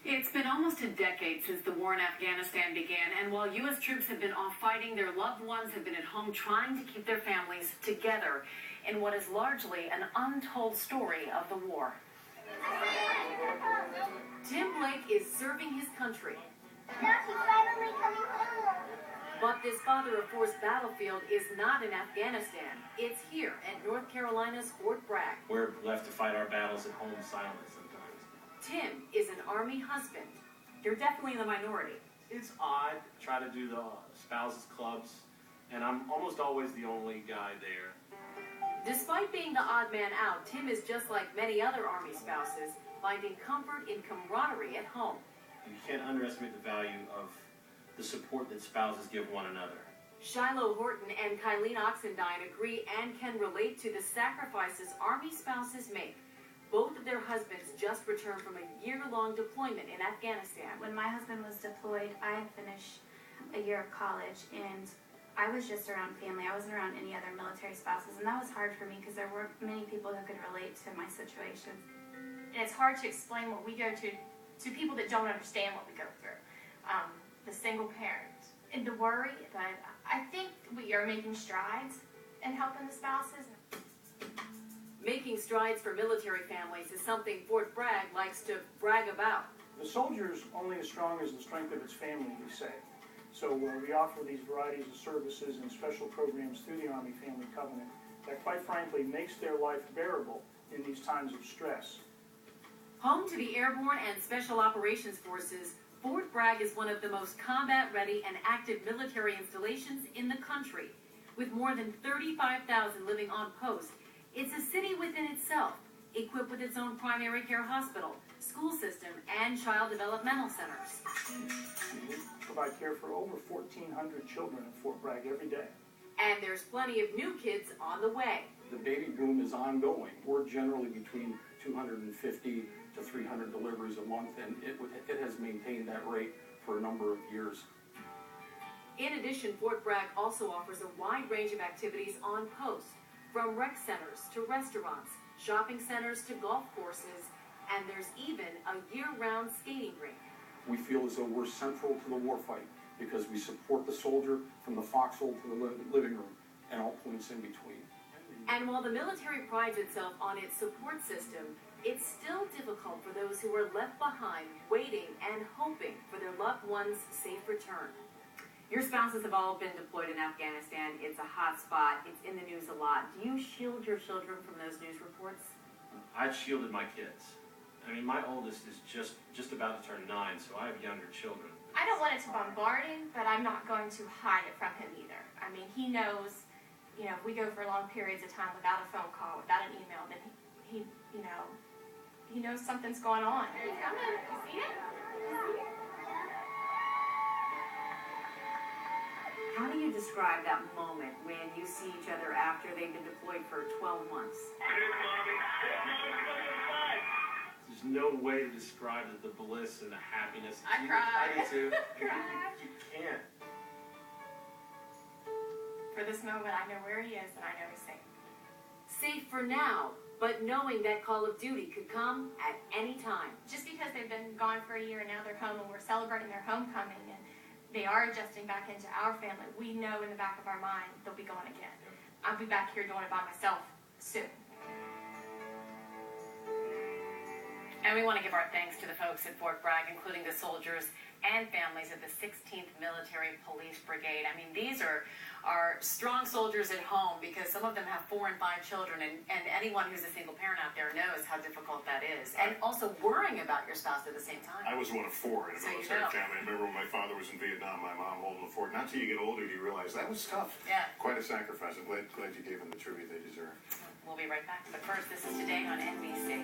It's been almost a decade since the war in Afghanistan began, and while U.S. troops have been off fighting, their loved ones have been at home trying to keep their families together in what is largely an untold story of the war. Tim Blake is serving his country. Now he's finally coming home. But this father of four's battlefield is not in Afghanistan. It's here at North Carolina's Fort Bragg. We're left to fight our battles at home silently sometimes. Tim is an Army husband. You're definitely in the minority. It's odd. Try to do the spouses clubs, and I'm almost always the only guy there. Despite being the odd man out, Tim is just like many other Army spouses, finding comfort in camaraderie at home. You can't underestimate the value of the support that spouses give one another. Shiloh Horton and Kylene Oxendine agree and can relate to the sacrifices Army spouses make. Both of their husbands just returned from a year-long deployment in Afghanistan. When my husband was deployed, I had finished a year of college, and I was just around family. I wasn't around any other military spouses, and that was hard for me because there weren't many people who could relate to my situation. And it's hard to explain what we go to people that don't understand what we go through. The single parent and the worry, but I think we are making strides in helping the spouses. Making strides for military families is something Fort Bragg likes to brag about. The soldier's only as strong as the strength of its family, we say. So we offer these varieties of services and special programs through the Army Family Covenant that, quite frankly, makes their life bearable in these times of stress. Home to the Airborne and Special Operations Forces, Fort Bragg is one of the most combat-ready and active military installations in the country. With more than 35,000 living on post, it's a city within itself, equipped with its own primary care hospital, school system, and child developmental centers. We provide care for over 1,400 children at Fort Bragg every day. And there's plenty of new kids on the way. The baby boom is ongoing. We're generally between 250 to 300 deliveries a month, and it has maintained that rate for a number of years. In addition, Fort Bragg also offers a wide range of activities on post, from rec centers to restaurants, shopping centers to golf courses, and there's even a year-round skating rink. We feel as though we're central to the warfight because we support the soldier from the foxhole to the living room and all points in between. And while the military prides itself on its support system, it's still difficult for those who are left behind, waiting and hoping for their loved one's safe return. Your spouses have all been deployed in Afghanistan. It's a hot spot. It's in the news a lot. Do you shield your children from those news reports? I've shielded my kids. I mean, my oldest is just about to turn 9, so I have younger children. I don't want it to bombard him, but I'm not going to hide it from him either. I mean, he knows, if we go for long periods of time without a phone call, without an email, then he knows something's going on. He's coming. You see it? How do you describe that moment when you see each other after they've been deployed for 12 months? There's no way to describe the bliss and the happiness. I cried. I do too. Cried. You can't. For this moment, I know where he is and I know he's safe. Safe for now, but knowing that call of duty could come at any time. Just because they've been gone for a year and now they're home and we're celebrating their homecoming and they are adjusting back into our family, we know in the back of our mind they'll be going again. I'll be back here doing it by myself soon. And we want to give our thanks to the folks at Fort Bragg, including the soldiers and families of the 16th Military Police Brigade. I mean, these are strong soldiers at home because some of them have 4 and 5 children, and anyone who's a single parent out there knows how difficult that is. And also worrying about your spouse at the same time. I was one of 4 in a So you military know. family. I remember when my father was in Vietnam, my mom holding the fort. Not till you get older do you realize that was tough. Yeah. Quite a sacrifice. I'm glad you gave them the tribute they deserve. We'll be right back. But first, this is Today on NBC.